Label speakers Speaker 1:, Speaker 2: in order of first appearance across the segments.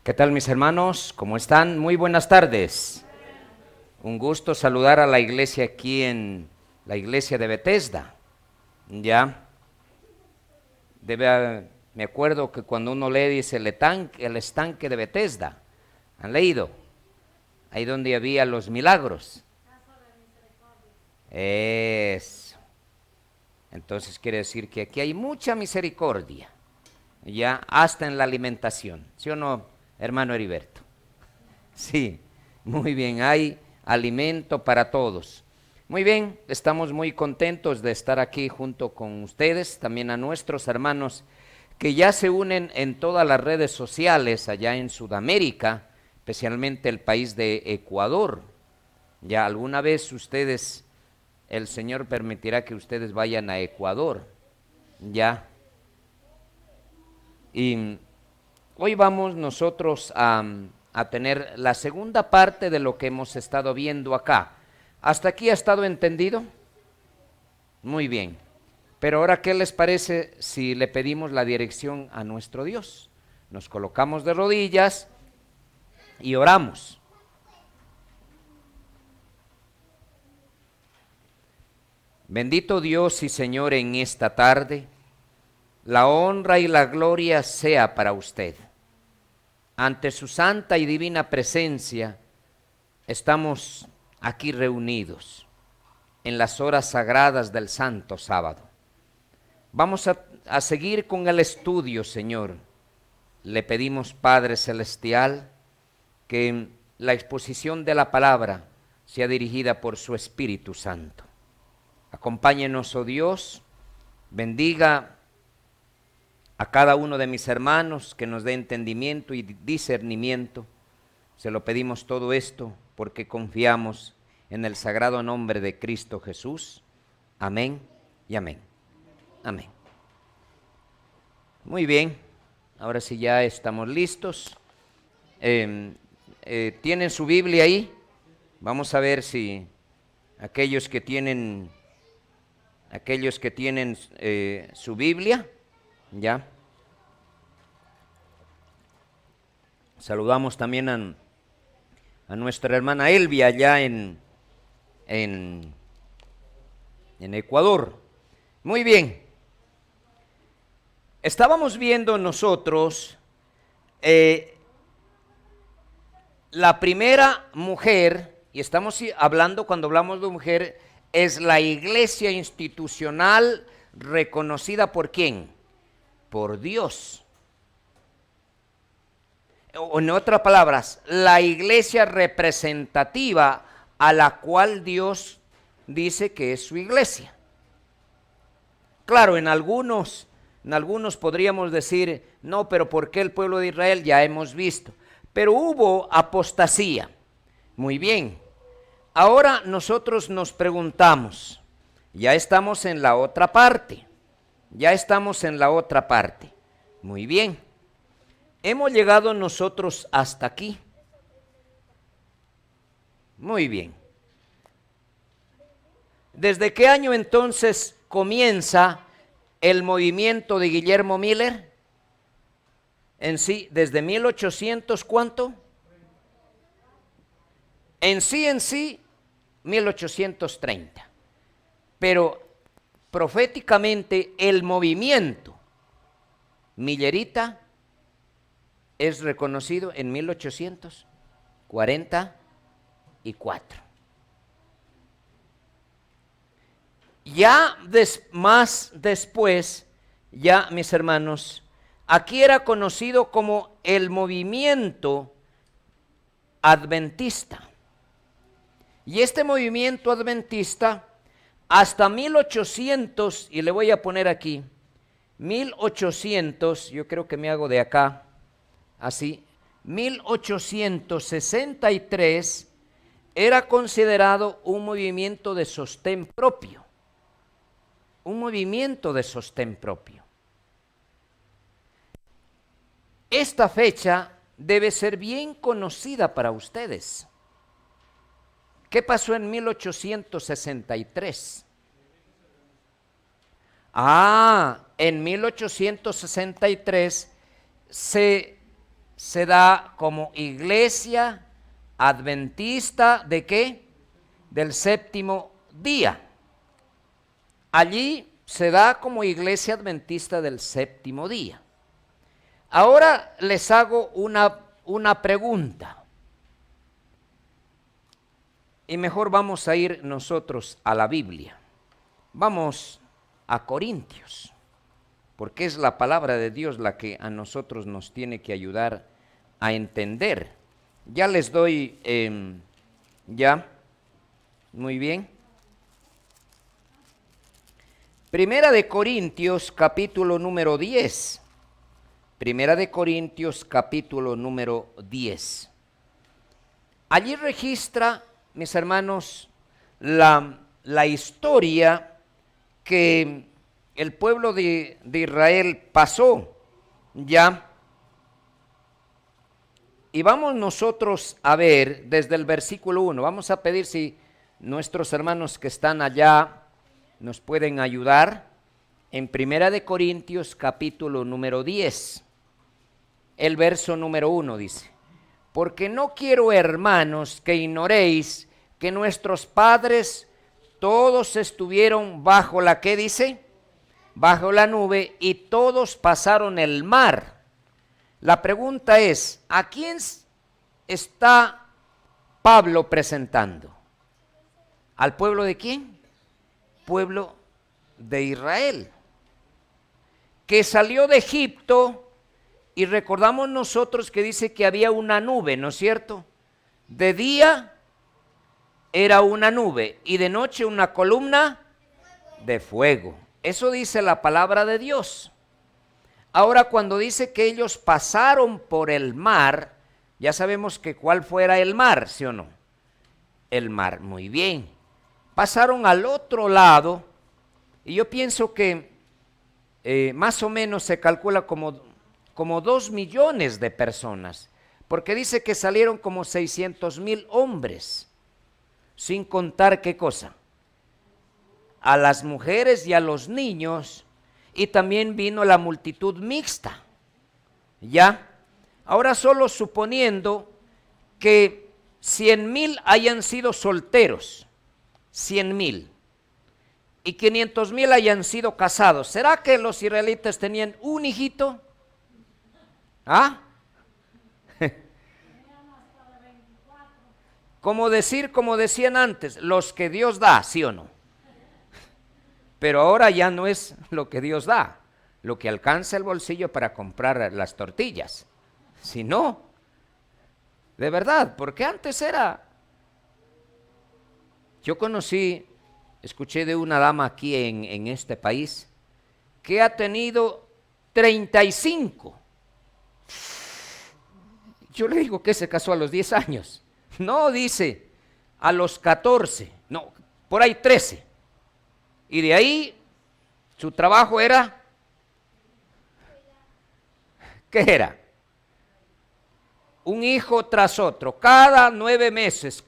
Speaker 1: ¿Qué tal, mis hermanos? ¿Cómo están? Muy buenas tardes. Un gusto saludar a la iglesia aquí en la iglesia de Bethesda. Ya, me acuerdo que cuando uno lee dice el estanque de Bethesda. ¿Han leído? Ahí donde había los milagros. Eso. Entonces quiere decir que aquí hay mucha misericordia. Ya, hasta en la alimentación. ¿Sí o no, hermano Heriberto? Sí, muy bien, hay alimento para todos. Muy bien, estamos muy contentos de estar aquí junto con ustedes, también a nuestros hermanos que ya se unen en todas las redes sociales allá en Sudamérica, especialmente el país de Ecuador. Ya alguna vez ustedes, el Señor permitirá que ustedes vayan a Ecuador, ya. Y hoy vamos nosotros a tener la segunda parte de lo que hemos estado viendo acá. ¿Hasta aquí ha estado entendido? Muy bien. Pero ahora, ¿qué les parece si le pedimos la dirección a nuestro Dios? Nos colocamos de rodillas y oramos. Bendito Dios y Señor, en esta tarde, la honra y la gloria sea para usted. Ante su santa y divina presencia, estamos aquí reunidos en las horas sagradas del Santo Sábado. Vamos a seguir con el estudio, Señor. Le pedimos, Padre Celestial, que la exposición de la palabra sea dirigida por su Espíritu Santo. Acompáñenos, oh Dios, bendiga a cada uno de mis hermanos, que nos dé entendimiento y discernimiento. Se lo pedimos todo esto porque confiamos en el sagrado nombre de Cristo Jesús. Amén y amén. Amén. Muy bien, ahora sí ya estamos listos. ¿Tienen su Biblia ahí? Vamos a ver si aquellos que tienen su Biblia, ya. Saludamos también a nuestra hermana Elvia allá en Ecuador. Muy bien. Estábamos viendo nosotros la primera mujer, y estamos hablando, cuando hablamos de mujer, es la iglesia institucional reconocida por ¿quién? Por Dios. O en otras palabras, la iglesia representativa a la cual Dios dice que es su iglesia. Claro, en algunos podríamos decir, no, pero ¿por qué el pueblo de Israel? Ya hemos visto. Pero hubo apostasía. Muy bien. Ahora nosotros nos preguntamos, ya estamos en la otra parte. Muy bien. Hemos llegado nosotros hasta aquí. Muy bien. ¿Desde qué año entonces comienza el movimiento de Guillermo Miller? En sí, desde 1800, ¿cuánto? En sí, 1830. Pero proféticamente el movimiento millerita es reconocido en 1844. Ya más después, ya mis hermanos, aquí era conocido como el movimiento adventista. Y este movimiento adventista, hasta 1800, y le voy a poner aquí, 1800, yo creo que me hago de acá, así, 1863, era considerado un movimiento de sostén propio. Esta fecha debe ser bien conocida para ustedes. ¿Qué pasó en 1863? En 1863 se se da como iglesia adventista ¿de qué? Del séptimo día. Allí se da como iglesia adventista del séptimo día. Ahora les hago una pregunta. Y mejor vamos a ir nosotros a la Biblia. Vamos a Corintios, porque es la palabra de Dios la que a nosotros nos tiene que ayudar a entender. Ya les doy, muy bien. Primera de Corintios, capítulo número 10. Primera de Corintios, capítulo número 10. Allí registra, mis hermanos, la historia que el pueblo de Israel pasó, ya. Y vamos nosotros a ver desde el versículo 1. Vamos a pedir si nuestros hermanos que están allá nos pueden ayudar. En Primera de Corintios, capítulo número 10. El verso número 1 dice: porque no quiero, hermanos, que ignoréis que nuestros padres todos estuvieron bajo la, ¿qué dice? Bajo la nube, y todos pasaron el mar. La pregunta es, ¿a quién está Pablo presentando? ¿Al pueblo de quién? Pueblo de Israel, que salió de Egipto, y recordamos nosotros que dice que había una nube, ¿no es cierto? De día era una nube y de noche una columna de fuego. Eso dice la palabra de Dios. Ahora, cuando dice que ellos pasaron por el mar, ya sabemos que cuál fuera el mar, ¿sí o no? El mar, muy bien. Pasaron al otro lado, y yo pienso que más o menos se calcula como 2 millones de personas, porque dice que salieron como 600,000 hombres, sin contar ¿qué cosa? A las mujeres y a los niños, y también vino la multitud mixta, ¿ya? Ahora solo suponiendo que 100,000 hayan sido solteros, 100,000, y 500,000 hayan sido casados, ¿será que los israelitas tenían un hijito? ¿Ah? Como decían antes, los que Dios da, ¿sí o no? Pero ahora ya no es lo que Dios da, lo que alcanza el bolsillo para comprar las tortillas, sino, de verdad, porque antes era. Yo escuché de una dama aquí en este país, que ha tenido 35. Yo le digo que se casó a los 10 años. No, dice, a los 14, no, por ahí 13. Y de ahí, su trabajo era, ¿qué era? Un hijo tras otro, cada 9 meses.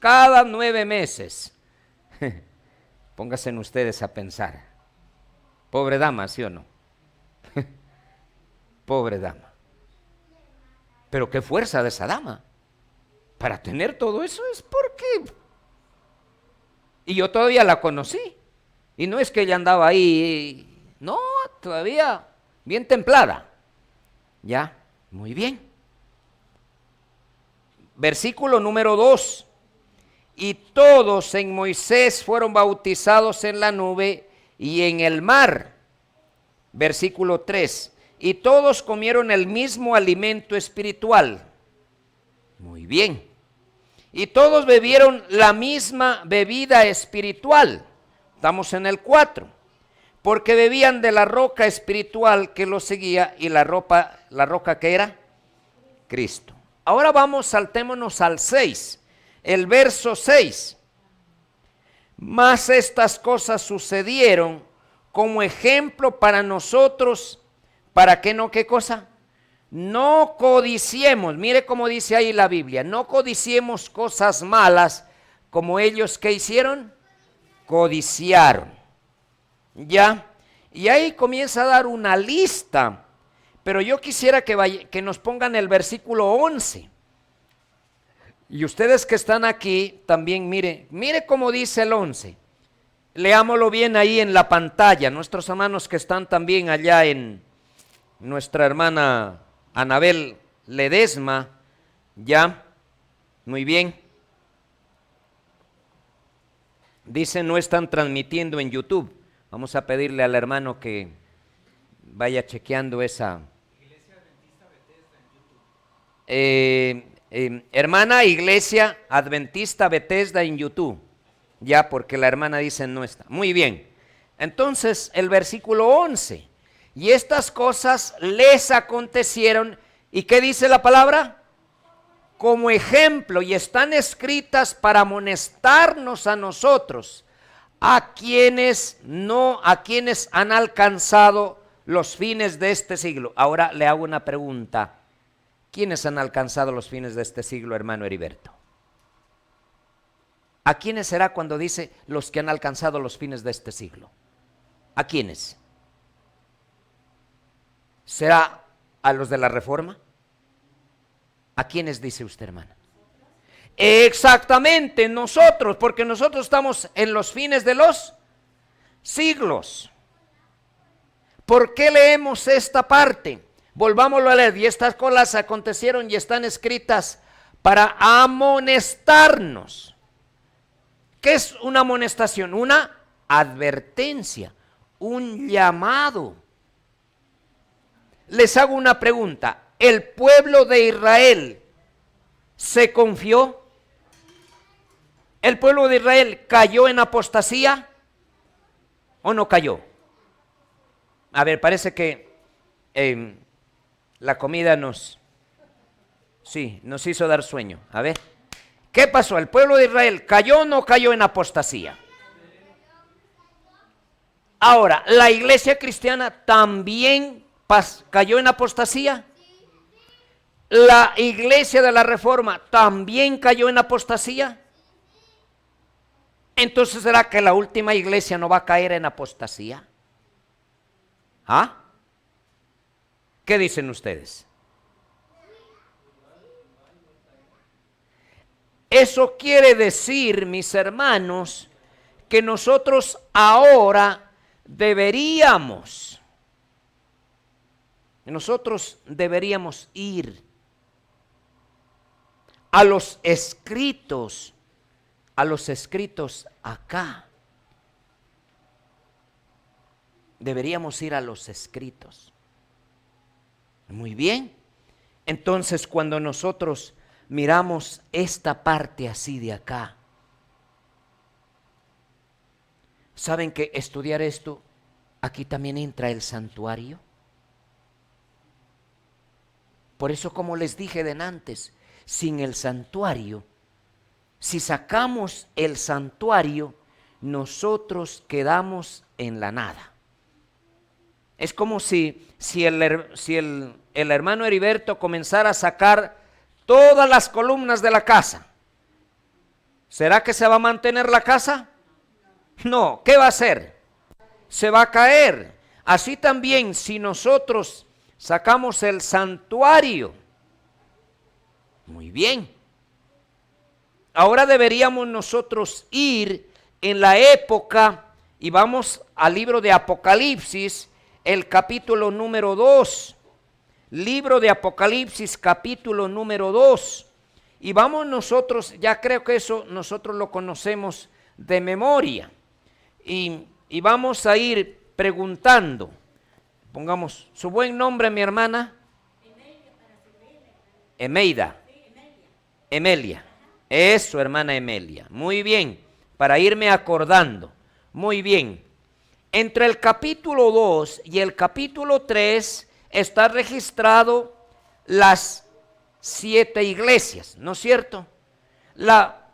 Speaker 1: Pónganse ustedes a pensar. Pobre dama, ¿sí o no? Pobre dama. Pero qué fuerza de esa dama para tener todo eso, es porque. Y yo todavía la conocí. Y no es que ella andaba ahí, no, todavía bien templada. Ya, muy bien. Versículo número 2. Y todos en Moisés fueron bautizados en la nube y en el mar. Versículo 3. Y todos comieron el mismo alimento espiritual. Muy bien. Y todos bebieron la misma bebida espiritual. Estamos en el 4. Porque bebían de la roca espiritual que los seguía, y la roca ¿qué era? Cristo. Ahora saltémonos al 6. El verso 6. Mas estas cosas sucedieron como ejemplo para nosotros, ¿para qué no? ¿Qué cosa? No codiciemos, mire cómo dice ahí la Biblia, no codiciemos cosas malas como ellos que hicieron, codiciaron. ¿Ya? Y ahí comienza a dar una lista, Pero yo quisiera que nos pongan el versículo 11. Y ustedes que están aquí también, mire cómo dice el 11. Leámoslo bien ahí en la pantalla. Nuestros hermanos que están también allá en nuestra hermana Anabel Ledesma, ya, muy bien. Dicen no están transmitiendo en YouTube. Vamos a pedirle al hermano que vaya chequeando esa. Hermana Iglesia Adventista Bethesda en YouTube. Ya, porque la hermana dice no está. Muy bien. Entonces, el versículo 11. Y estas cosas les acontecieron. ¿Y qué dice la palabra? Como ejemplo, y están escritas para amonestarnos a nosotros, a quienes han alcanzado los fines de este siglo. Ahora le hago una pregunta. ¿Quiénes han alcanzado los fines de este siglo, hermano Heriberto? ¿A quiénes será cuando dice los que han alcanzado los fines de este siglo? ¿A quiénes? ¿Será a los de la Reforma? ¿A quiénes dice usted, hermana? Exactamente, nosotros, porque nosotros estamos en los fines de los siglos. ¿Por qué leemos esta parte? Volvámoslo a leer. Y estas cosas acontecieron y están escritas para amonestarnos. ¿Qué es una amonestación? Una advertencia, un llamado. Les hago una pregunta. ¿El pueblo de Israel se confió? ¿El pueblo de Israel cayó en apostasía o no cayó? A ver, parece que la comida nos hizo dar sueño. A ver, ¿qué pasó? ¿El pueblo de Israel cayó o no cayó en apostasía? Ahora, ¿la iglesia cristiana también cayó en apostasía? ¿La iglesia de la Reforma también cayó en apostasía? Entonces, ¿será que la última iglesia no va a caer en apostasía? ¿Ah? ¿Qué dicen ustedes? Eso quiere decir, mis hermanos, que nosotros ahora deberíamos ir a los escritos acá. Deberíamos ir a los escritos. Muy bien. Entonces, cuando nosotros miramos esta parte así de acá, ¿saben que estudiar esto, aquí también entra el santuario? Por eso, como les dije de antes, sin el santuario, si sacamos el santuario, nosotros quedamos en la nada. Es como si el hermano Heriberto comenzara a sacar todas las columnas de la casa. ¿Será que se va a mantener la casa? No, ¿qué va a hacer? Se va a caer. Así también, si nosotros sacamos el santuario, muy bien. Ahora deberíamos nosotros ir en la época, y vamos al libro de Apocalipsis, el capítulo número 2. Libro de Apocalipsis, capítulo número 2. Y vamos nosotros, ya creo que eso nosotros lo conocemos de memoria. Y vamos a ir preguntando. Pongamos su buen nombre, mi hermana. Emelia. Eso, hermana Emelia. Muy bien, para irme acordando. Muy bien. Entre el capítulo 2 y el capítulo 3 está registrado las 7 iglesias, ¿no es cierto? La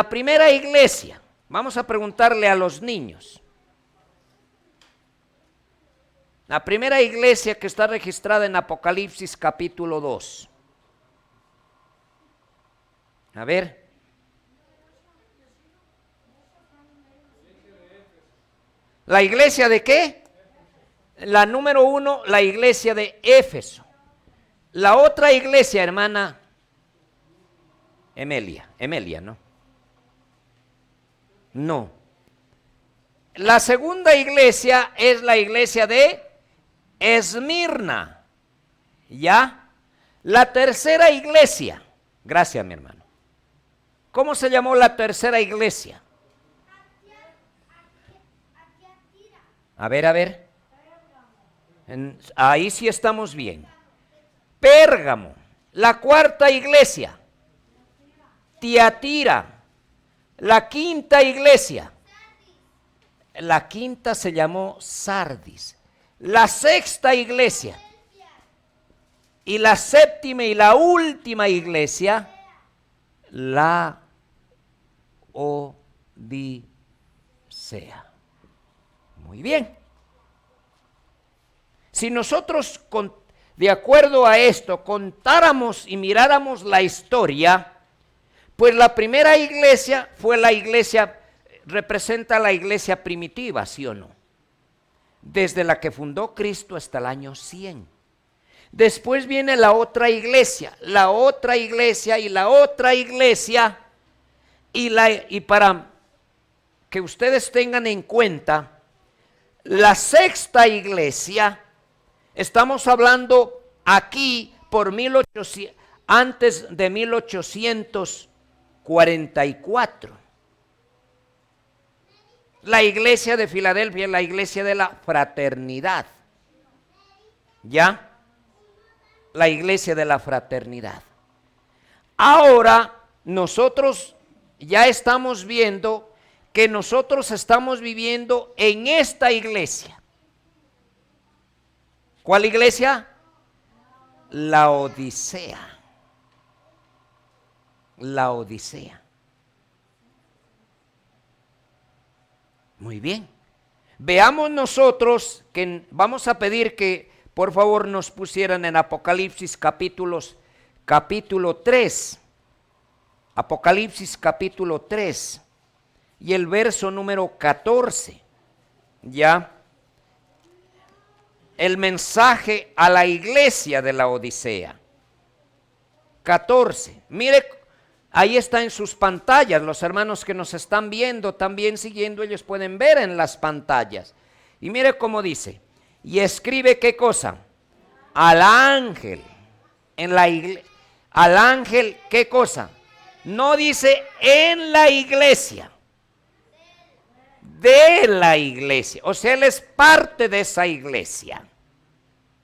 Speaker 1: primera iglesia, vamos a preguntarle a los niños. La primera iglesia que está registrada en Apocalipsis capítulo 2. A ver. ¿La iglesia de qué? La número 1, la iglesia de Éfeso. La otra iglesia, hermana Emelia, ¿no? No. La segunda iglesia es la iglesia de Esmirna. ¿Ya? La tercera iglesia. Gracias, mi hermano. ¿Cómo se llamó la tercera iglesia? A ver. Ahí sí estamos bien. Pérgamo. La cuarta iglesia, Tiatira. La quinta iglesia, la quinta se llamó Sardis. La sexta iglesia y la séptima y la última iglesia, la Odisea. Muy bien. Si nosotros, de acuerdo a esto, contáramos y miráramos la historia, pues la primera iglesia fue la iglesia, representa la iglesia primitiva, ¿sí o no? Desde la que fundó Cristo hasta el año 100. Después viene la otra iglesia, la otra iglesia y la otra iglesia. Y para que ustedes tengan en cuenta, la sexta iglesia, estamos hablando aquí por 1800, antes de 1844. La iglesia de Filadelfia es la iglesia de la fraternidad. ¿Ya? La iglesia de la fraternidad. Ahora nosotros ya estamos viendo que nosotros estamos viviendo en esta iglesia. ¿Cuál iglesia? La Odisea. La Odisea. Muy bien. Veamos nosotros que vamos a pedir que por favor nos pusieran en Apocalipsis capítulo 3. Apocalipsis capítulo 3 y el verso número 14. Ya. El mensaje a la iglesia de la Odisea. 14. Mire, ahí está en sus pantallas. Los hermanos que nos están viendo, también siguiendo, ellos pueden ver en las pantallas. Y mire cómo dice. Y escribe ¿qué cosa? Al ángel. En la iglesia. Al ángel, ¿qué cosa? No dice en la iglesia. De la iglesia. O sea, él es parte de esa iglesia.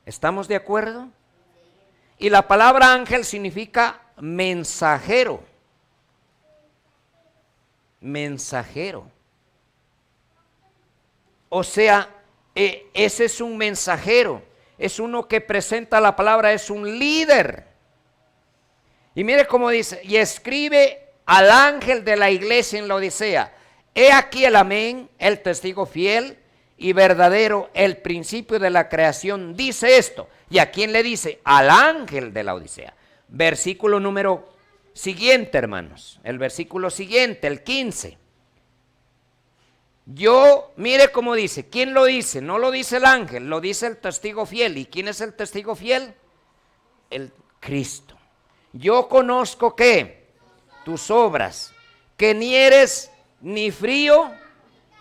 Speaker 1: ¿Estamos de acuerdo? Y la palabra ángel significa mensajero. Mensajero. O sea, ese es un mensajero. Es uno que presenta la palabra, es un líder. Y mire cómo dice, y escribe al ángel de la iglesia en la Odisea. He aquí el amén, el testigo fiel y verdadero, el principio de la creación, dice esto. ¿Y a quién le dice? Al ángel de la Odisea. Versículo número siguiente, hermanos. El versículo siguiente, el 15. Mire cómo dice. ¿Quién lo dice? No lo dice el ángel, lo dice el testigo fiel. ¿Y quién es el testigo fiel? El Cristo. Yo conozco que tus obras, que ni eres ni frío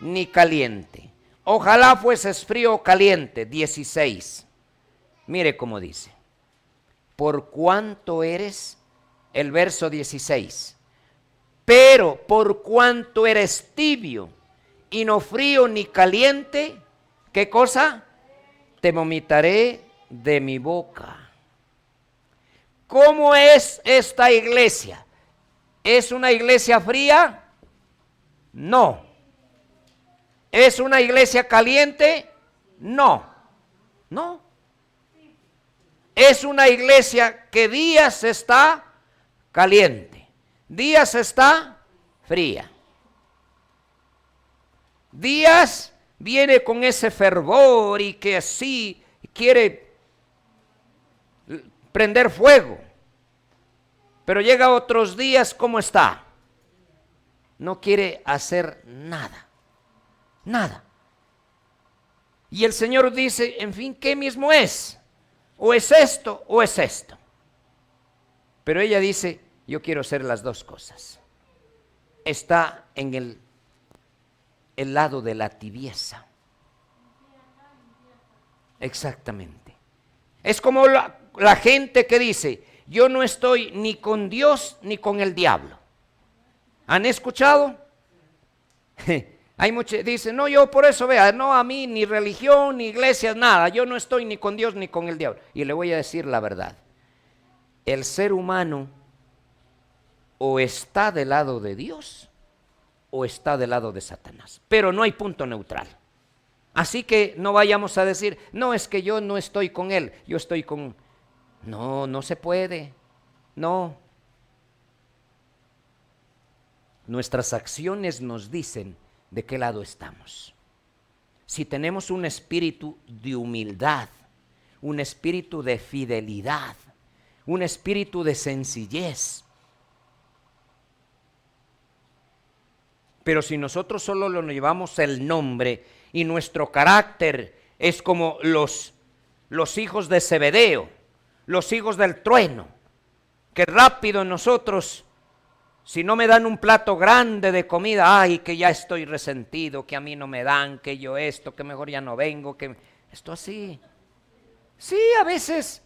Speaker 1: ni caliente. Ojalá fueses frío o caliente. 16. Mire cómo dice. Por cuanto eres, el verso 16. Pero por cuanto eres tibio y no frío ni caliente, ¿qué cosa? Te vomitaré de mi boca. ¿Cómo es esta iglesia? ¿Es una iglesia fría? No. ¿Es una iglesia caliente? No. No. Es una iglesia que días está caliente, días está fría. Días viene con ese fervor y que así quiere prender fuego. Pero llega otros días, ¿cómo está? No quiere hacer nada. Nada. Y el Señor dice, en fin, ¿qué mismo es? O es esto o es esto. Pero ella dice, yo quiero ser las dos cosas. Está en el lado de la tibieza. Exactamente. Es como la gente que dice, yo no estoy ni con Dios ni con el diablo. ¿Han escuchado? Hay muchos, dicen, no, yo por eso, vea, no, a mí ni religión, ni iglesias, nada, yo no estoy ni con Dios ni con el diablo. Y le voy a decir la verdad, el ser humano o está del lado de Dios o está del lado de Satanás, pero no hay punto neutral. Así que no vayamos a decir, no, es que yo no estoy con él, yo estoy con... No, no se puede, no. Nuestras acciones nos dicen de qué lado estamos. Si tenemos un espíritu de humildad, un espíritu de fidelidad, un espíritu de sencillez. Pero si nosotros solo lo llevamos el nombre y nuestro carácter es como los hijos de Zebedeo, los hijos del trueno, que rápido nosotros, si no me dan un plato grande de comida, ay, que ya estoy resentido, que a mí no me dan, que yo esto, que mejor ya no vengo, que esto así. Sí, a veces,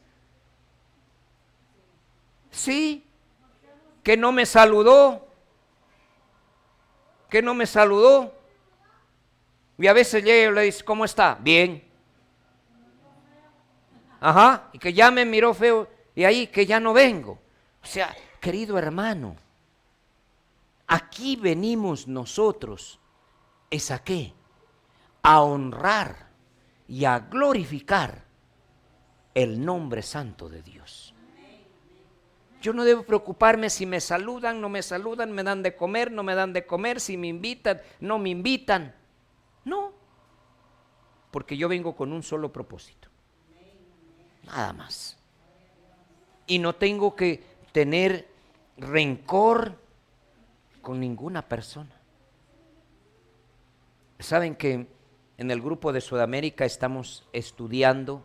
Speaker 1: sí, que no me saludó, y a veces llega y le dice, ¿cómo está? Bien. Ajá, y que ya me miró feo, y ahí que ya no vengo. O sea, querido hermano, aquí venimos nosotros, ¿es a qué? A honrar y a glorificar el nombre santo de Dios. Yo no debo preocuparme si me saludan, no me saludan, me dan de comer, no me dan de comer, si me invitan, no me invitan. No, porque yo vengo con un solo propósito, nada más. Y no tengo que tener rencor con ninguna persona. Saben que en el grupo de Sudamérica estamos estudiando,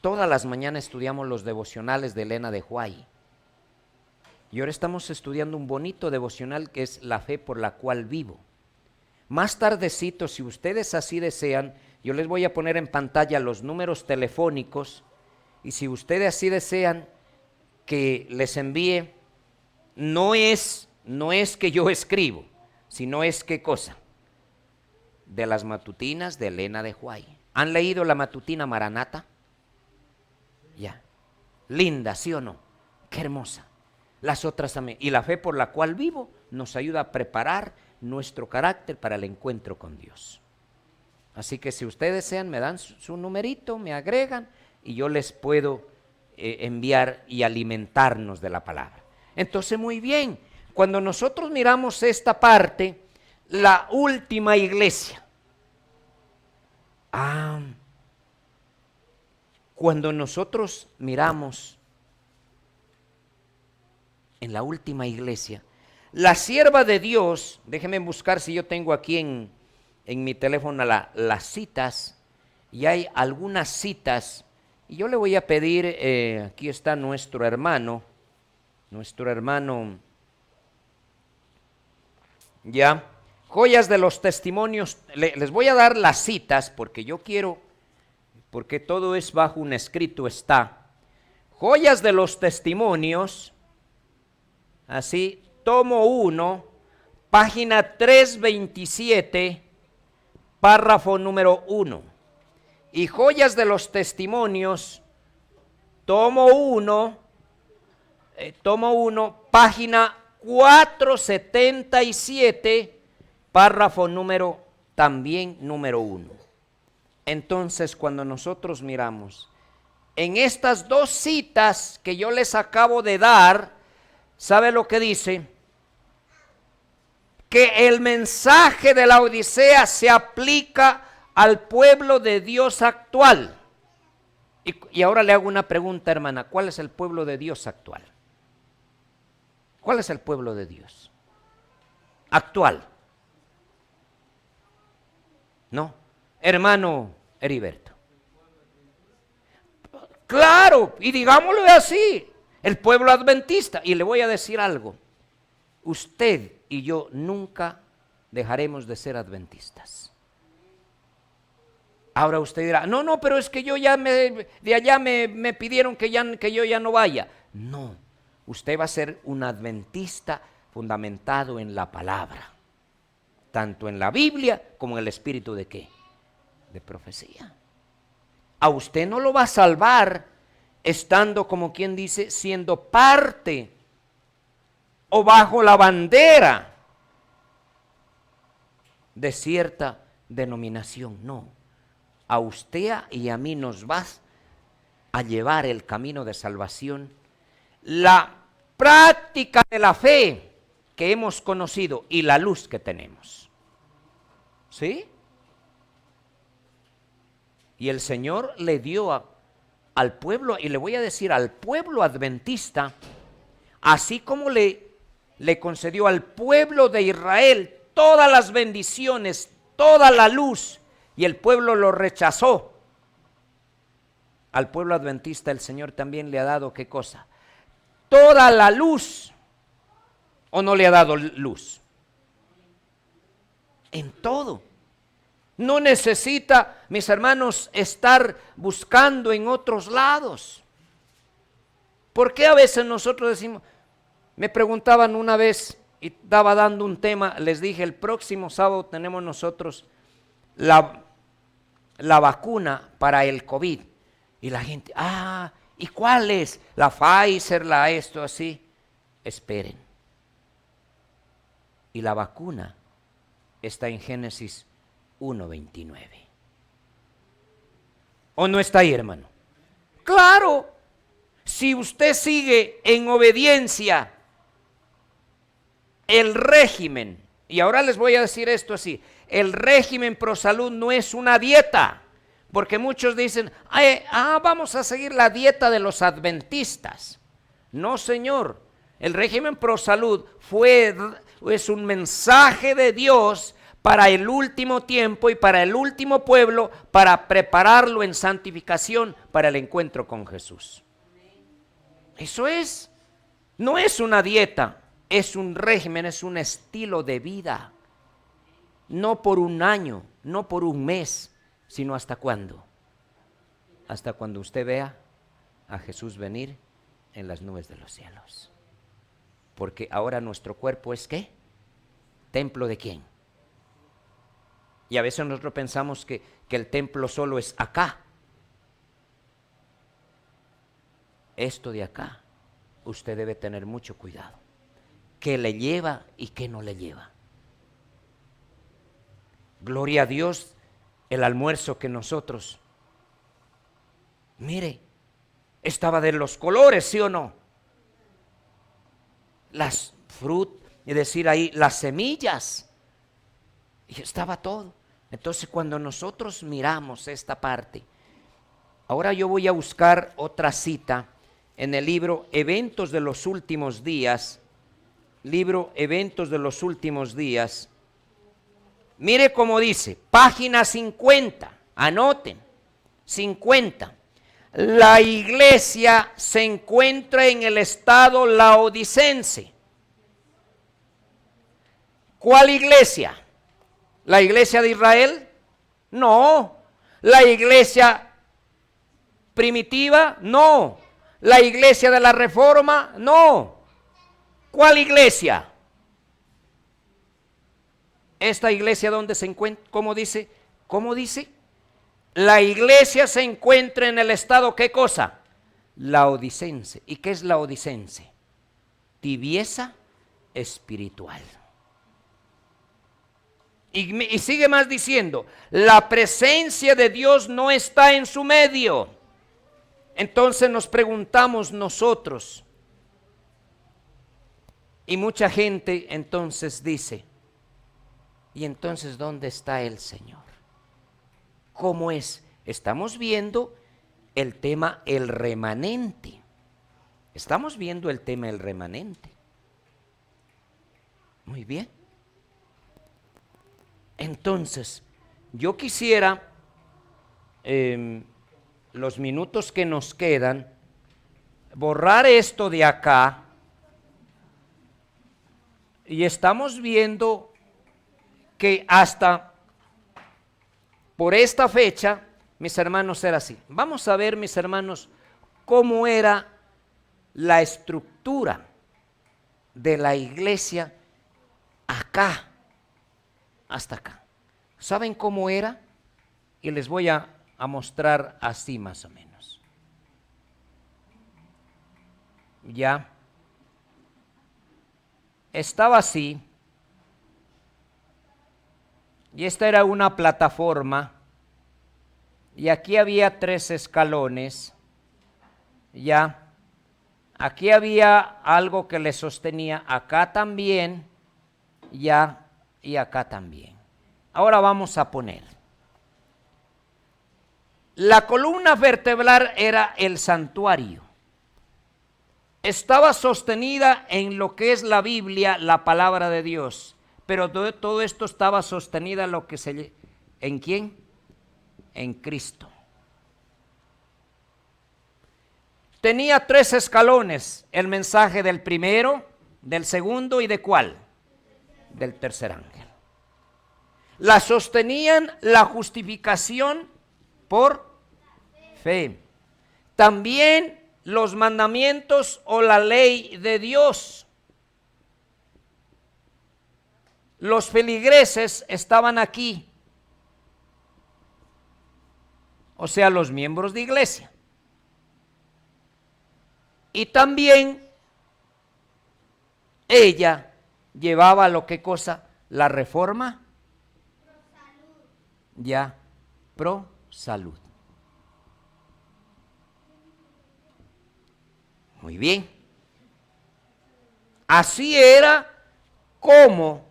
Speaker 1: todas las mañanas estudiamos los devocionales de Elena de White. Y ahora estamos estudiando un bonito devocional que es La fe por la cual vivo. Más tardecito, si ustedes así desean, yo les voy a poner en pantalla los números telefónicos y si ustedes así desean que les envíe, no es que yo escribo, sino es qué cosa, de las matutinas de Elena de White. ¿Han leído la matutina Maranata? Ya, linda, ¿sí o no? Qué hermosa. Las otras también. Y la fe por la cual vivo nos ayuda a preparar nuestro carácter para el encuentro con Dios. Así que si ustedes desean, me dan su numerito, me agregan y yo les puedo enviar y alimentarnos de la palabra. Entonces, muy bien, cuando nosotros miramos esta parte, la última iglesia, cuando nosotros miramos en la última iglesia, la sierva de Dios, déjenme buscar si yo tengo aquí en mi teléfono las citas, y hay algunas citas, y yo le voy a pedir, aquí está nuestro hermano, ya, Joyas de los Testimonios, les voy a dar las citas, porque yo quiero, porque todo es bajo un escrito está, Joyas de los Testimonios, así, tomo 1, página 327, párrafo número 1. Y Joyas de los Testimonios, tomo 1, página 477, párrafo también número 1. Entonces, cuando nosotros miramos en estas dos citas que yo les acabo de dar, ¿sabe lo que dice? Que el mensaje de la Odisea se aplica al pueblo de Dios actual. Y ahora le hago una pregunta, hermana, ¿cuál es el pueblo de Dios actual? ¿Cuál es el pueblo de Dios actual? No, hermano Heriberto? Claro, y digámoslo así, el pueblo adventista. Y le voy a decir algo, usted y yo nunca dejaremos de ser adventistas. Ahora usted dirá, no, pero es que yo ya de allá me pidieron que yo ya no vaya. No, usted va a ser un adventista fundamentado en la palabra, tanto en la Biblia como en el espíritu de ¿qué? De profecía. A usted no lo va a salvar estando, como quien dice, siendo parte o bajo la bandera de cierta denominación. No, a usted y a mí nos va a llevar el camino de salvación, la práctica de la fe que hemos conocido y la luz que tenemos. ¿Sí? Y el Señor le dio al pueblo, y le voy a decir al pueblo adventista, así como le concedió al pueblo de Israel todas las bendiciones, toda la luz, y el pueblo lo rechazó. Al pueblo adventista el Señor también le ha dado ¿qué cosa? Toda la luz. ¿O no le ha dado luz? En todo. No necesita, mis hermanos, estar buscando en otros lados. ¿Por qué a veces nosotros decimos? Me preguntaban una vez y estaba dando un tema, les dije, el próximo sábado tenemos nosotros la vacuna para el COVID. Y la gente, ¿y cuál es? La Pfizer, la esto, así. Esperen. Y la vacuna está en Génesis 1:29. ¿O no está ahí, hermano? Claro, si usted sigue en obediencia el régimen, y ahora les voy a decir esto así, el régimen ProSalud no es una dieta, porque muchos dicen, vamos a seguir la dieta de los adventistas. No, señor, el régimen ProSalud es un mensaje de Dios para el último tiempo y para el último pueblo, para prepararlo en santificación para el encuentro con Jesús. Eso es, no es una dieta, es un régimen, es un estilo de vida. No por un año, no por un mes, sino hasta cuándo. Hasta cuando usted vea a Jesús venir en las nubes de los cielos. Porque ahora nuestro cuerpo es ¿qué? ¿Templo de quién? Y a veces nosotros pensamos que el templo solo es acá. Esto de acá, usted debe tener mucho cuidado. ¿Qué le lleva y qué no le lleva? Gloria a Dios, el almuerzo que nosotros, mire, estaba de los colores, ¿sí o no? Las frutas, es decir, ahí las semillas, y estaba todo. Entonces cuando nosotros miramos esta parte, ahora yo voy a buscar otra cita en el libro Eventos de los Últimos Días, libro Eventos de los Últimos Días. Mire cómo dice, página 50, anoten, 50. La iglesia se encuentra en el estado laodicense. ¿Cuál iglesia? ¿La iglesia de Israel? No. ¿La iglesia primitiva? No. ¿La iglesia de la Reforma? No. ¿Cuál iglesia? Esta iglesia donde se encuentra, ¿cómo dice? ¿Cómo dice? La iglesia se encuentra en el estado, ¿qué cosa? Laodicense. ¿Y qué es laodicense? Tibieza espiritual. Y sigue más diciendo, la presencia de Dios no está en su medio. Entonces nos preguntamos nosotros, y mucha gente entonces dice, ¿y entonces dónde está el Señor? ¿Cómo es? Estamos viendo el tema el remanente. Estamos viendo el tema el remanente. Muy bien. Entonces, yo quisiera los minutos que nos quedan, borrar esto de acá, y estamos viendo que hasta por esta fecha, mis hermanos, era así. Vamos a ver, mis hermanos, cómo era la estructura de la iglesia acá, hasta acá. ¿Saben cómo era? Y les voy a mostrar así más o menos. Ya. Estaba así. Y esta era una plataforma. Y aquí había 3 escalones. Ya. Aquí había algo que le sostenía. Acá también. Ya. Y acá también. Ahora vamos a poner. La columna vertebral era el santuario. Estaba sostenida en lo que es la Biblia, la palabra de Dios. Pero todo esto estaba sostenida en lo que ¿en quién? En Cristo. Tenía 3 escalones, el mensaje del primero, del segundo y ¿de cuál? Del tercer ángel. La sostenían la justificación por fe. También los mandamientos o la ley de Dios. Los feligreses estaban aquí, o sea, los miembros de iglesia. Y también ella llevaba lo que cosa, la reforma, ya, pro salud. Muy bien. Así era como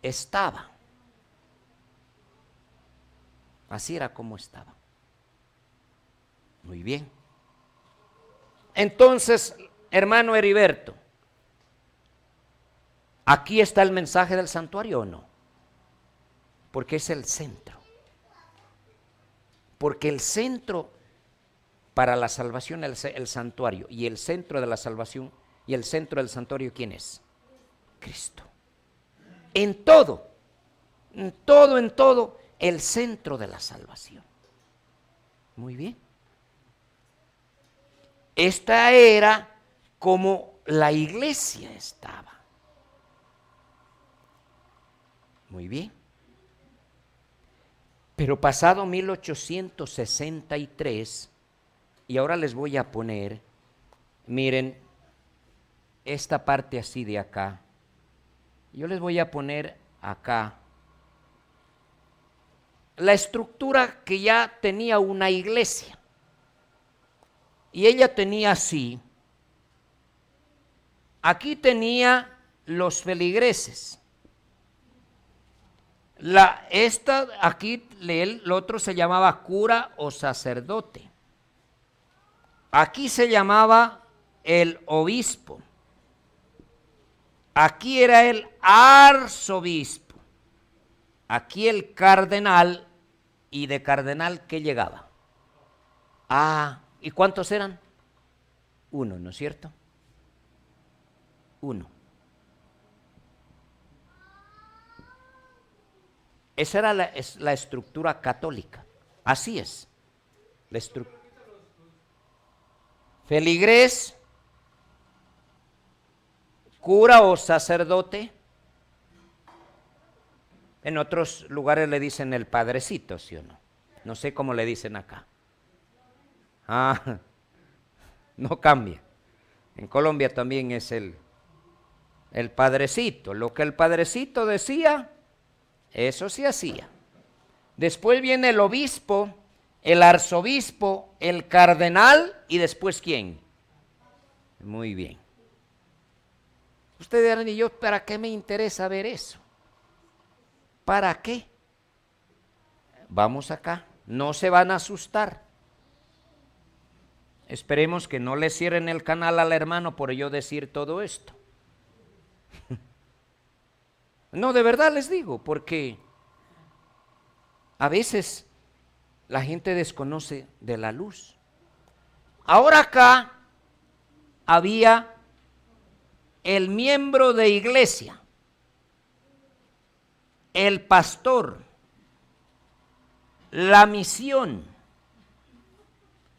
Speaker 1: estaba. Así era como estaba. Muy bien. Entonces, hermano Heriberto, ¿aquí está el mensaje del santuario o no? Porque es el centro. Porque el centro para la salvación es el santuario. Y el centro de la salvación y el centro del santuario, ¿quién es? Cristo. En todo, el centro de la salvación. Muy bien. Esta era como la iglesia estaba. Muy bien. Pero pasado 1863, y ahora les voy a poner, miren, esta parte así de acá. Yo les voy a poner acá la estructura que ya tenía una iglesia. Y ella tenía así. Aquí tenía los feligreses. Aquí el otro se llamaba cura o sacerdote. Aquí se llamaba el obispo. Aquí era el arzobispo. Aquí el cardenal. Y de cardenal, ¿qué llegaba? ¿Y cuántos eran? 1, ¿no es cierto? 1. Esa era la estructura católica. Así es. La estructura. Feligrés, cura o sacerdote. En otros lugares le dicen el padrecito, ¿sí o no? No sé cómo le dicen acá. No cambia. En Colombia también es el padrecito. Lo que el padrecito decía, eso se hacía. Después viene el obispo, el arzobispo, el cardenal y después ¿quién? Muy bien. Ustedes dirán, ¿y yo para qué me interesa ver eso? ¿Para qué? Vamos acá, no se van a asustar. Esperemos que no le cierren el canal al hermano por yo decir todo esto. No, de verdad les digo, porque a veces La gente desconoce de la luz. Ahora acá había el miembro de iglesia, el pastor, la misión,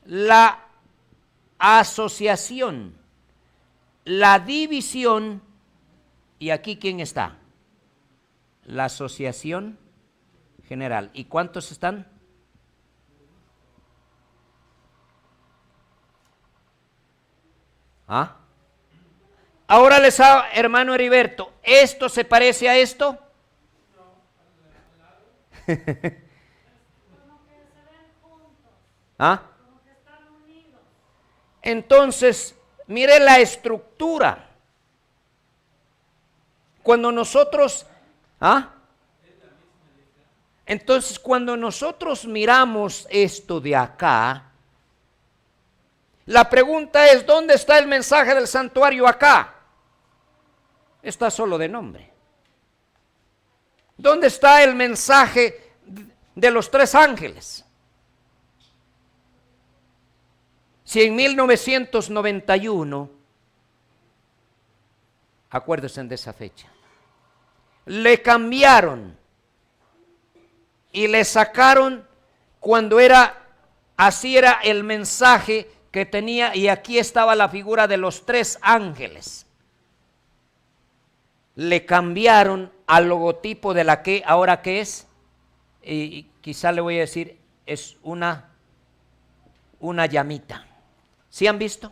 Speaker 1: la asociación, la división, y aquí ¿quién está? La asociación general. ¿Y cuántos están? ¿Ah? Ahora les hago, hermano Heriberto, ¿esto se parece a esto? ¿Ah? Entonces, mire la estructura. Cuando nosotros, ¿ah? Entonces, cuando nosotros miramos esto de acá, la pregunta es, ¿dónde está el mensaje del santuario acá? Está solo de nombre. ¿Dónde está el mensaje de los tres ángeles? Si en 1991, acuérdense de esa fecha, le cambiaron y le sacaron cuando era, así era el mensaje que tenía, y aquí estaba la figura de los tres ángeles. Le cambiaron al logotipo de la que ahora que es, y quizá le voy a decir, es una llamita. ¿Sí han visto?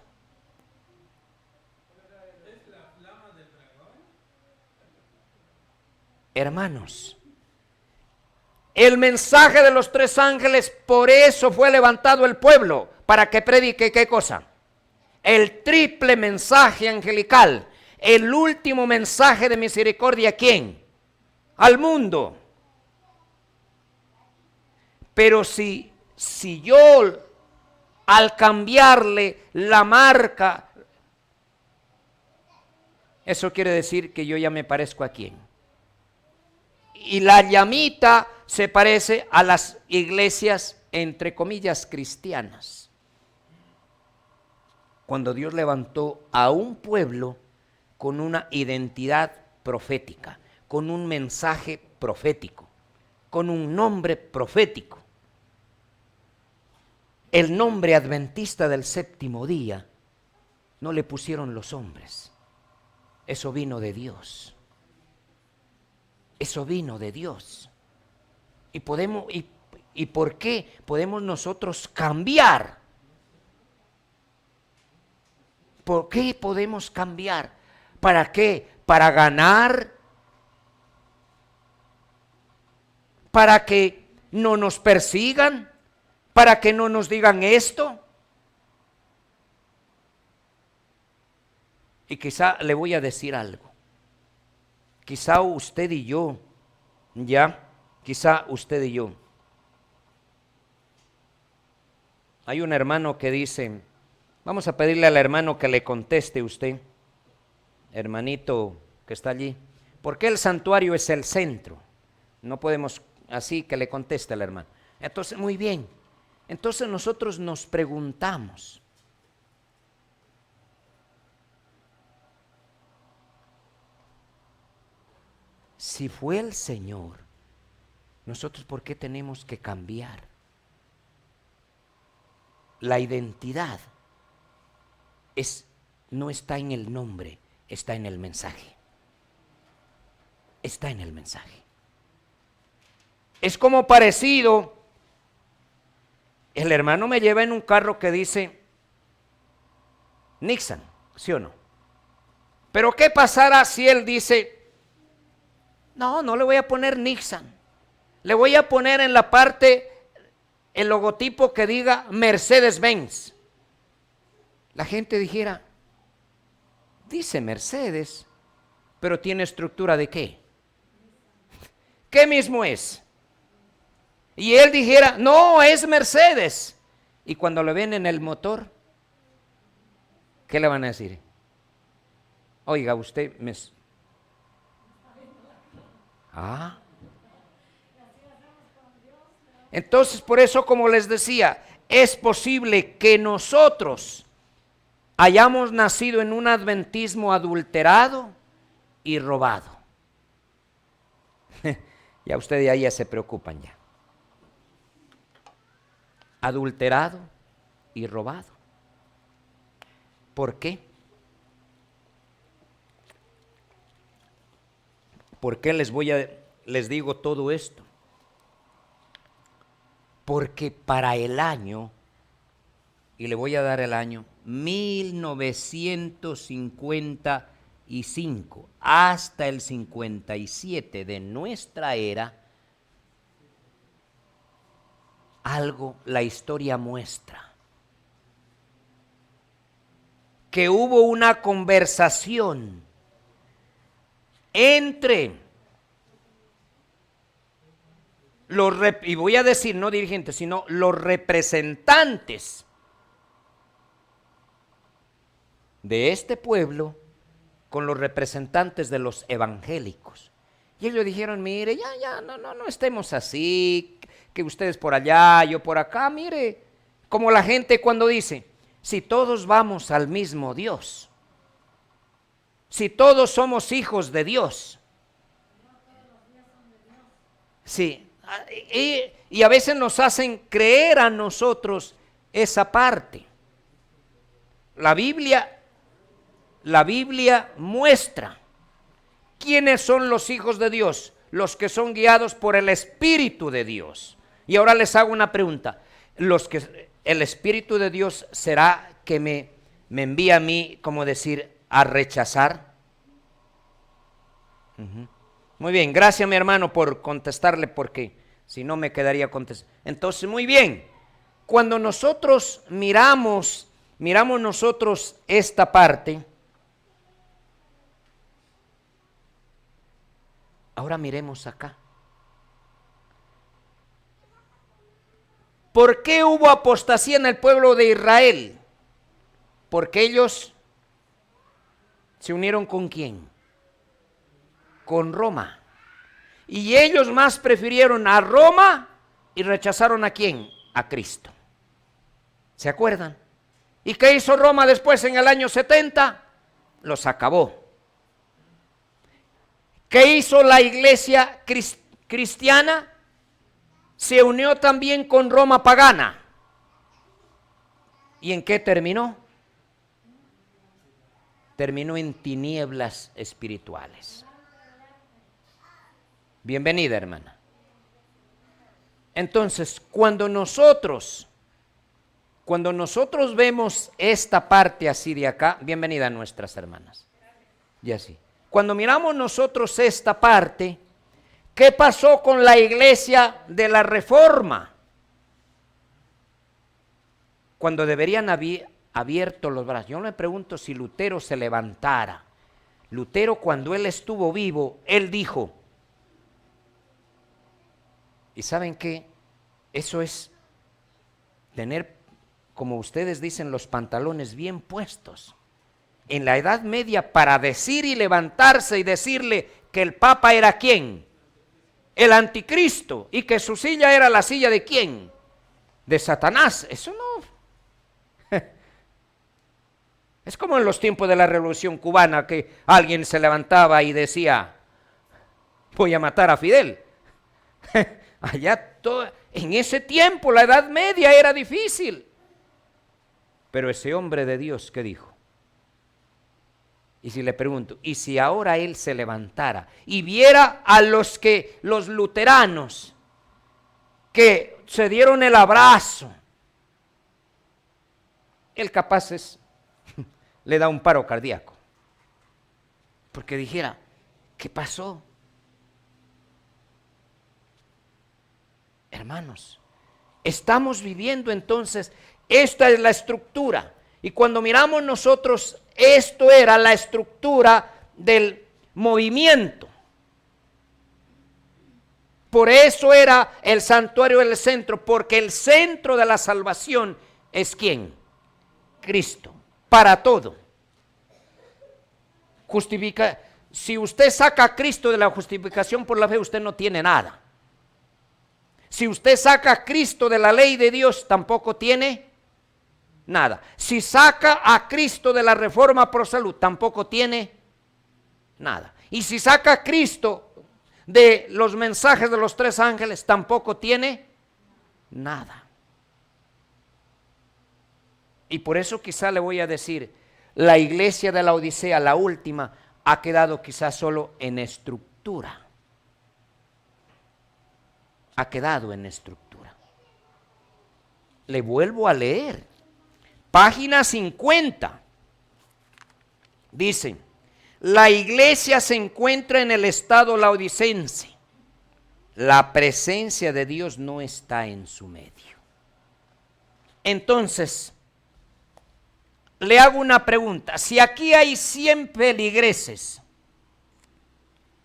Speaker 1: Hermanos, el mensaje de los tres ángeles, por eso fue levantado el pueblo, para que predique ¿qué cosa? El triple mensaje angelical, el último mensaje de misericordia. ¿A quién? Al mundo. Pero si yo al cambiarle la marca, eso quiere decir que yo ya me parezco a quién. Y la llamita se parece a las iglesias, entre comillas, cristianas. Cuando Dios levantó a un pueblo con una identidad profética, con un mensaje profético, con un nombre profético. El nombre adventista del séptimo día no le pusieron los hombres. Eso vino de Dios. Eso vino de Dios. Y podemos, ¿y por qué podemos nosotros cambiar? ¿Por qué podemos cambiar? ¿Para qué? ¿Para ganar? ¿Para que no nos persigan? ¿Para que no nos digan esto? Y quizá le voy a decir algo. Quizá usted y yo, quizá usted y yo. Hay un hermano que dice, vamos a pedirle al hermano que le conteste usted, hermanito que está allí, ¿por qué el santuario es el centro? No podemos así que le conteste al hermano. Entonces, muy bien. Entonces nosotros nos preguntamos, si fue el Señor, nosotros ¿por qué tenemos que cambiar? La identidad no está en el nombre, está en el mensaje. Está en el mensaje. Es como parecido, el hermano me lleva en un carro que dice Nissan, ¿sí o no? Pero ¿qué pasará si él dice, no le voy a poner Nissan, le voy a poner en la parte el logotipo que diga Mercedes-Benz? La gente dijera, dice Mercedes, pero tiene estructura de ¿qué? ¿Qué mismo es? Y él dijera, no, es Mercedes. Y cuando lo ven en el motor, ¿qué le van a decir? Oiga, usted me... Entonces, por eso, como les decía, es posible que nosotros hayamos nacido en un adventismo adulterado y robado. Ya ustedes ahí ya se preocupan ya. Adulterado y robado. ¿Por qué? ¿Por qué les digo todo esto? Porque para el año, y le voy a dar el año, 1955 hasta el 57 de nuestra era, la historia muestra que hubo una conversación entre y voy a decir no dirigentes, sino los representantes de este pueblo con los representantes de los evangélicos. Y ellos dijeron, mire, no estemos así, que ustedes por allá, yo por acá, mire, como la gente cuando dice, si todos vamos al mismo Dios, si todos somos hijos de Dios, sí, y a veces nos hacen creer a nosotros esa parte. La Biblia muestra quiénes son los hijos de Dios, los que son guiados por el Espíritu de Dios. Y ahora les hago una pregunta, el Espíritu de Dios será que me envía a mí, como decir, a rechazar. Muy bien, gracias mi hermano por contestarle, porque si no me quedaría contestando. Entonces, muy bien, cuando nosotros miramos nosotros esta parte, ahora miremos acá. ¿Por qué hubo apostasía en el pueblo de Israel? Porque ellos se unieron ¿con quién? Con Roma. Y ellos más prefirieron a Roma y rechazaron ¿a quién? A Cristo. ¿Se acuerdan? ¿Y qué hizo Roma después en el año 70? Los acabó. ¿Qué hizo la iglesia cristiana? Se unió también con Roma pagana. ¿Y en qué terminó? Terminó en tinieblas espirituales. Bienvenida, hermana. Entonces, cuando nosotros vemos esta parte así de acá, bienvenida a nuestras hermanas. Y así. Cuando miramos nosotros esta parte, ¿qué pasó con la iglesia de la Reforma? Cuando deberían haber abierto los brazos. Yo me pregunto si Lutero se levantara. Lutero, cuando él estuvo vivo, él dijo, ¿y saben qué? Eso es tener, como ustedes dicen, los pantalones bien puestos. En la Edad Media, para decir y levantarse y decirle que el Papa era ¿quién? El anticristo, y que su silla era la silla de ¿quién? De Satanás. Eso no. Es como en los tiempos de la Revolución Cubana, que alguien se levantaba y decía, voy a matar a Fidel. En ese tiempo, la Edad Media era difícil. Pero ese hombre de Dios, ¿qué dijo? Y si le pregunto, ¿y si ahora él se levantara y viera a los luteranos que se dieron el abrazo? Él capaz le da un paro cardíaco. Porque dijera, ¿qué pasó? Hermanos, estamos viviendo entonces, esta es la estructura. Y cuando miramos nosotros, esto era la estructura del movimiento. Por eso era el santuario el centro, porque el centro de la salvación es ¿quién? Cristo, para todo. Si usted saca a Cristo de la justificación por la fe, usted no tiene nada. Si usted saca a Cristo de la ley de Dios, tampoco tiene nada. Si saca a Cristo de la reforma por salud, tampoco tiene nada. Y si saca a Cristo de los mensajes de los 3 ángeles, tampoco tiene nada. Y por eso quizá le voy a decir, la iglesia de la Odisea, la última, ha quedado quizás solo en estructura. Ha quedado en estructura. Le vuelvo a leer. Página 50. Dice, la iglesia se encuentra en el estado laodicense. La presencia de Dios no está en su medio. Entonces, le hago una pregunta. Si aquí hay 100 feligreses,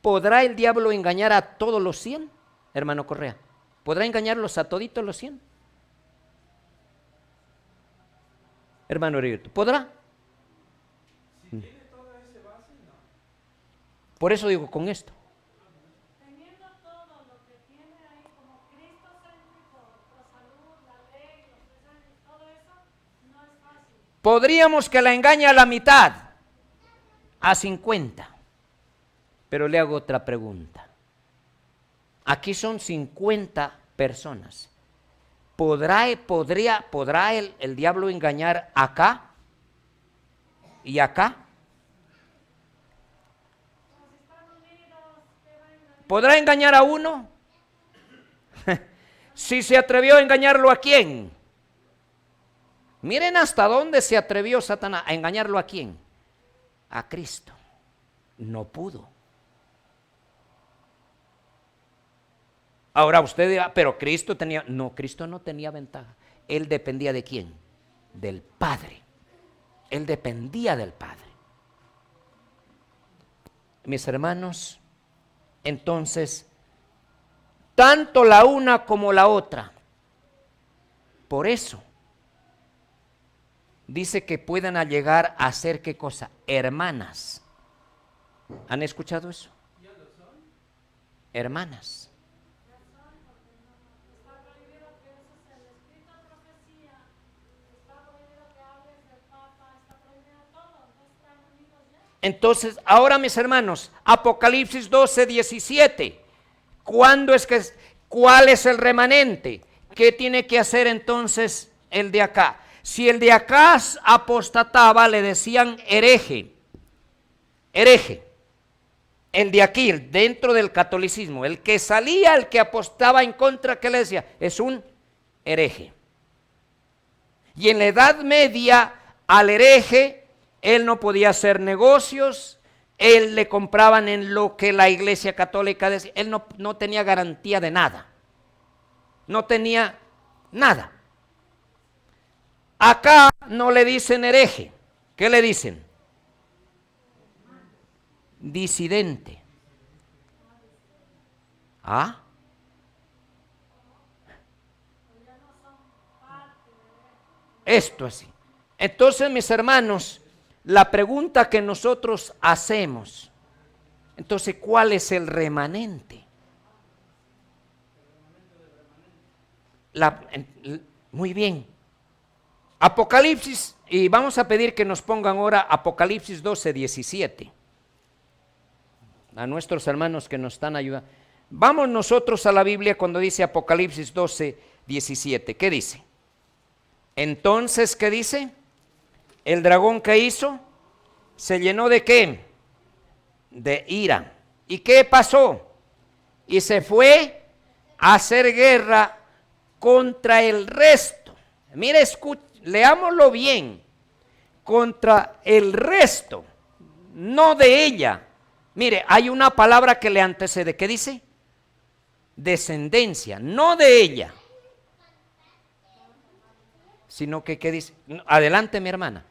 Speaker 1: ¿podrá el diablo engañar a todos los 100, hermano Correa? ¿Podrá engañarlos a toditos los 100? Hermano Heriberto, ¿podrá? Si tiene toda esa base, no. Por eso digo con esto. Teniendo todo lo que tiene ahí como Cristo céntrico, la salud, la ley, todo eso, no es fácil. Podríamos que la engañe a la mitad, a 50. Pero le hago otra pregunta. Aquí son 50 personas. ¿Podrá el diablo engañar acá y acá? ¿Podrá engañar a uno? Si se atrevió a engañarlo, ¿a quién? Miren hasta dónde se atrevió Satanás a engañarlo, ¿a quién? A Cristo. No pudo. Ahora usted dirá, pero Cristo tenía, no, Cristo no tenía ventaja. Él dependía ¿de quién? Del Padre. Él dependía del Padre. Mis hermanos, entonces, tanto la una como la otra, por eso, dice que puedan llegar a ser, ¿qué cosa? Hermanas. ¿Han escuchado eso? Hermanas. Entonces, ahora mis hermanos, Apocalipsis 12, 17. ¿Cuál es el remanente? ¿Qué tiene que hacer entonces el de acá? Si el de acá apostataba, le decían hereje. Hereje. El de aquí, dentro del catolicismo, el que salía, el que apostaba en contra, ¿qué le decía? Es un hereje. Y en la Edad Media, al hereje, él no podía hacer negocios, él le compraban en lo que la Iglesia Católica decía, él no tenía garantía de nada, no tenía nada. Acá no le dicen hereje, ¿qué le dicen? Disidente. ¿Ah? Esto así. Entonces, mis hermanos, la pregunta que nosotros hacemos, entonces, ¿cuál es el remanente? Muy bien. Apocalipsis, y vamos a pedir que nos pongan ahora Apocalipsis 12, 17. A nuestros hermanos que nos están ayudando. Vamos nosotros a la Biblia cuando dice Apocalipsis 12, 17. ¿Qué dice? Entonces, ¿qué dice? El dragón, ¿qué hizo? Se llenó ¿de qué? De ira. ¿Y qué pasó? Y se fue a hacer guerra contra el resto. Mire, leámoslo bien. Contra el resto, no de ella. Mire, hay una palabra que le antecede. ¿Qué dice? Descendencia, no de ella. Sino que, ¿qué dice? Adelante, mi hermana.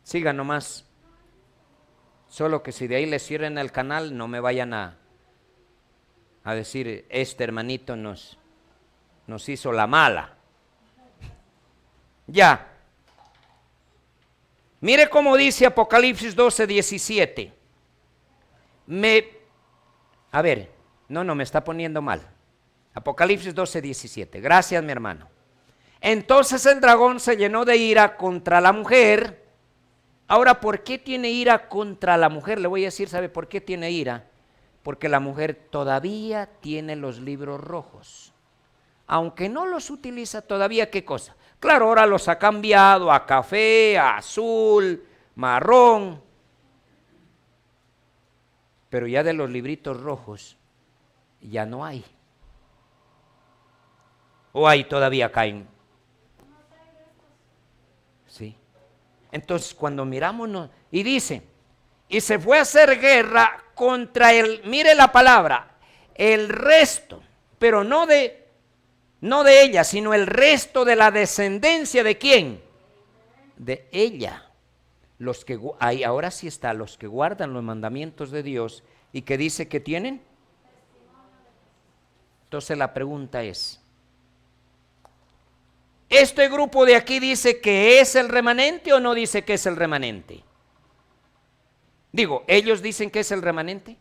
Speaker 1: Siga nomás. Solo que si de ahí le cierren el canal, no me vayan a decir, este hermanito nos hizo la mala. Ya. Mire cómo dice Apocalipsis 12, 17. A ver, No, me está poniendo mal. Apocalipsis 12:17. Gracias, mi hermano. Entonces el dragón se llenó de ira contra la mujer. Ahora, ¿por qué tiene ira contra la mujer? Le voy a decir, ¿sabe por qué tiene ira? Porque la mujer todavía tiene los libros rojos. Aunque no los utiliza todavía, ¿qué cosa? Claro, ahora los ha cambiado a café, a azul, marrón. Pero ya de los libritos rojos ya no hay. ¿O hay todavía, Caín? Sí. Entonces cuando miramos, y dice, y se fue a hacer guerra contra mire la palabra, el resto, pero no de ella, sino el resto de la descendencia ¿de quién? De ella. Los que ahí ahora sí está, los que guardan los mandamientos de Dios y que dice que tienen. Entonces la pregunta es, ¿este grupo de aquí dice que es el remanente o no dice que es el remanente? Digo, ¿ellos dicen que es el remanente?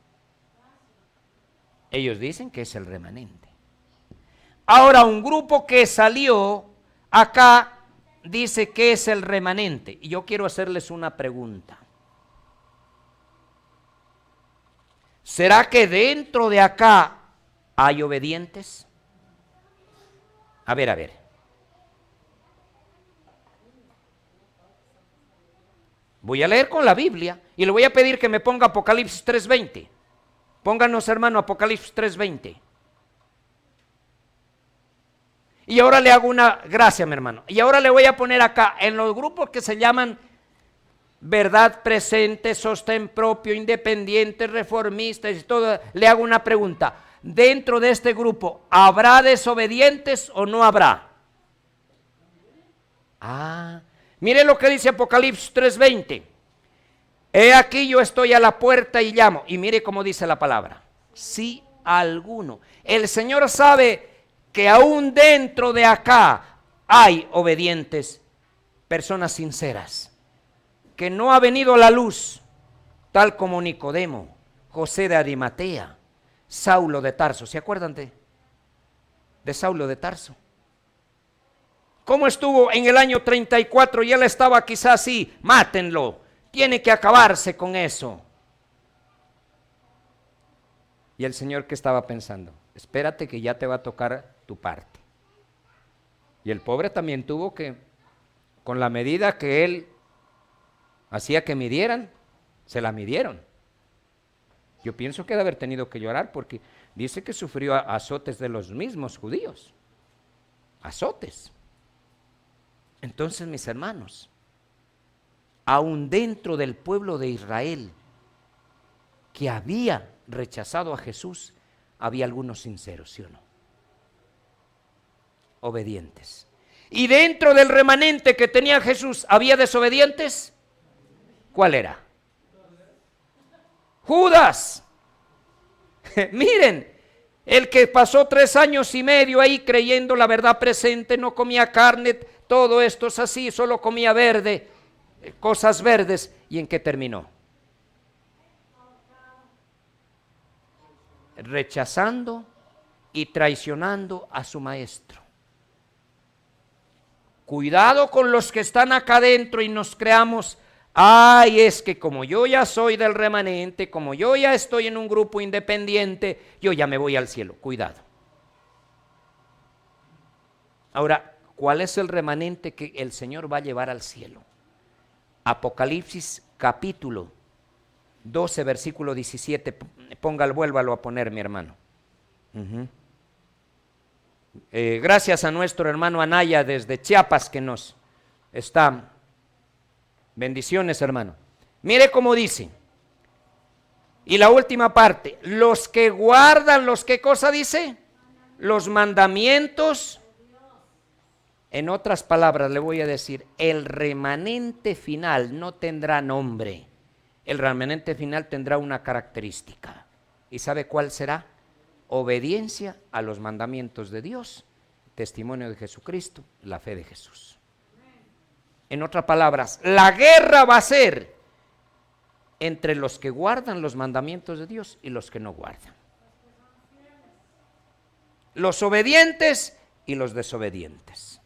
Speaker 1: Ellos dicen que es el remanente. Ahora un grupo que salió acá dice que es el remanente. Y yo quiero hacerles una pregunta. ¿Será que dentro de acá hay obedientes? A ver. Voy a leer con la Biblia y le voy a pedir que me ponga Apocalipsis 3:20. Pónganos, hermano, Apocalipsis 3:20. Y ahora le hago gracias, mi hermano. Y ahora le voy a poner acá, en los grupos que se llaman verdad presente, sostén propio, independientes, reformistas y todo, le hago una pregunta. Dentro de este grupo, ¿habrá desobedientes o no habrá? Mire lo que dice Apocalipsis 3:20. He aquí yo estoy a la puerta y llamo. Y mire cómo dice la palabra. Si alguno. El Señor sabe que aún dentro de acá hay obedientes, personas sinceras, que no ha venido a la luz, tal como Nicodemo, José de Arimatea, Saulo de Tarso. ¿Se acuerdan de Saulo de Tarso? ¿Cómo estuvo en el año 34 y él estaba quizás así? Mátenlo, tiene que acabarse con eso. Y el Señor, ¿qué estaba pensando? Espérate que ya te va a tocar tu parte. Y el pobre también tuvo que, con la medida que él hacía que midieran, se la midieron. Yo pienso que debe haber tenido que llorar porque dice que sufrió azotes de los mismos judíos. Azotes. Entonces, mis hermanos, aún dentro del pueblo de Israel que había rechazado a Jesús, había algunos sinceros, ¿sí o no? Obedientes. Y dentro del remanente que tenía Jesús, ¿había desobedientes? ¿Cuál era? Judas. Miren, el que pasó 3 años y medio ahí creyendo la verdad presente, no comía carne, todo esto es así, solo comía verde, cosas verdes. ¿Y en qué terminó? Rechazando y traicionando a su maestro. Cuidado con los que están acá adentro y nos creamos, es que como yo ya soy del remanente, como yo ya estoy en un grupo independiente, yo ya me voy al cielo. Cuidado. Ahora, ¿cuál es el remanente que el Señor va a llevar al cielo? Apocalipsis capítulo 12, versículo 17. Vuélvalo a poner, mi hermano. Gracias a nuestro hermano Anaya desde Chiapas que nos está. Bendiciones, hermano. Mire cómo dice. Y la última parte, los que guardan, ¿qué cosa dice? Los mandamientos. En otras palabras le voy a decir, el remanente final no tendrá nombre. El remanente final tendrá una característica. ¿Y sabe cuál será? Obediencia a los mandamientos de Dios, testimonio de Jesucristo, la fe de Jesús. En otras palabras, la guerra va a ser entre los que guardan los mandamientos de Dios y los que no guardan. los obedientes y los desobedientes.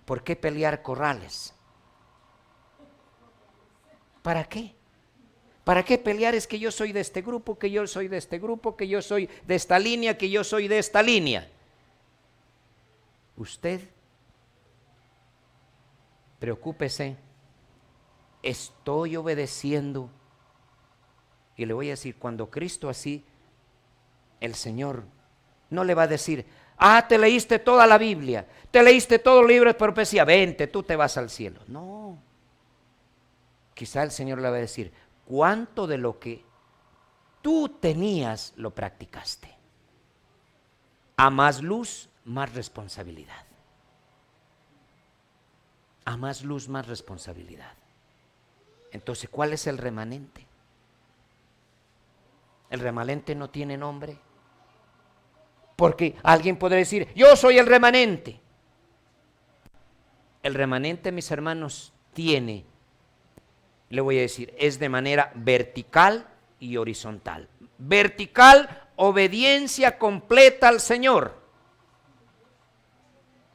Speaker 1: ¿Por qué pelear corrales? ¿Para qué? ¿Para qué pelear? Es que yo soy de este grupo, que yo soy de este grupo, que yo soy de esta línea, que yo soy de esta línea. Usted, preocúpese, estoy obedeciendo. Y le voy a decir, cuando Cristo así, el Señor no le va a decir, te leíste toda la Biblia, te leíste todo el libro de profecía, vente, tú te vas al cielo. No. Quizá el Señor le va a decir, ¿cuánto de lo que tú tenías lo practicaste? A más luz, más responsabilidad. A más luz, más responsabilidad. Entonces, ¿cuál es el remanente? El remanente no tiene nombre. Porque alguien podría decir, yo soy el remanente. El remanente, mis hermanos, tiene, le voy a decir, es de manera vertical y horizontal. Vertical, obediencia completa al Señor.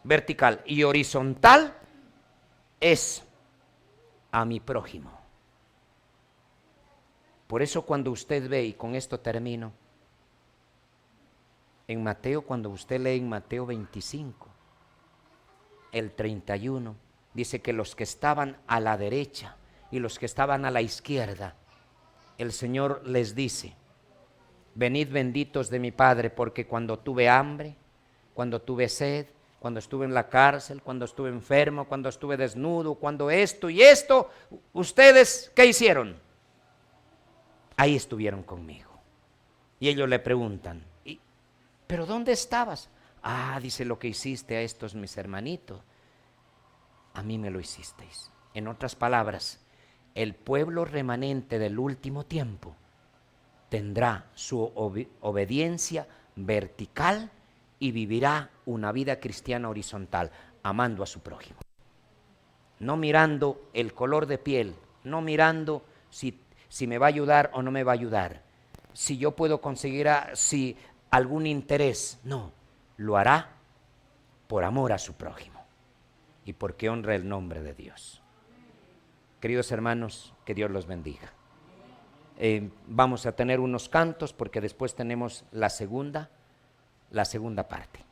Speaker 1: Vertical. Y horizontal es a mi prójimo. Por eso cuando usted ve, y con esto termino, en Mateo, cuando usted lee en Mateo 25, el 31, dice que los que estaban a la derecha y los que estaban a la izquierda, el Señor les dice, venid benditos de mi Padre, porque cuando tuve hambre, cuando tuve sed, cuando estuve en la cárcel, cuando estuve enfermo, cuando estuve desnudo, cuando esto y esto, ustedes, ¿qué hicieron? Ahí estuvieron conmigo. Y ellos le preguntan, ¿pero dónde estabas? Dice, lo que hiciste a estos mis hermanitos, a mí me lo hicisteis. En otras palabras, el pueblo remanente del último tiempo tendrá su obediencia vertical y vivirá una vida cristiana horizontal, amando a su prójimo. No mirando el color de piel, no mirando si me va a ayudar o no me va a ayudar, si yo puedo conseguir algún interés. No, lo hará por amor a su prójimo y porque honra el nombre de Dios. Queridos hermanos, que Dios los bendiga. Vamos a tener unos cantos porque después tenemos la segunda parte.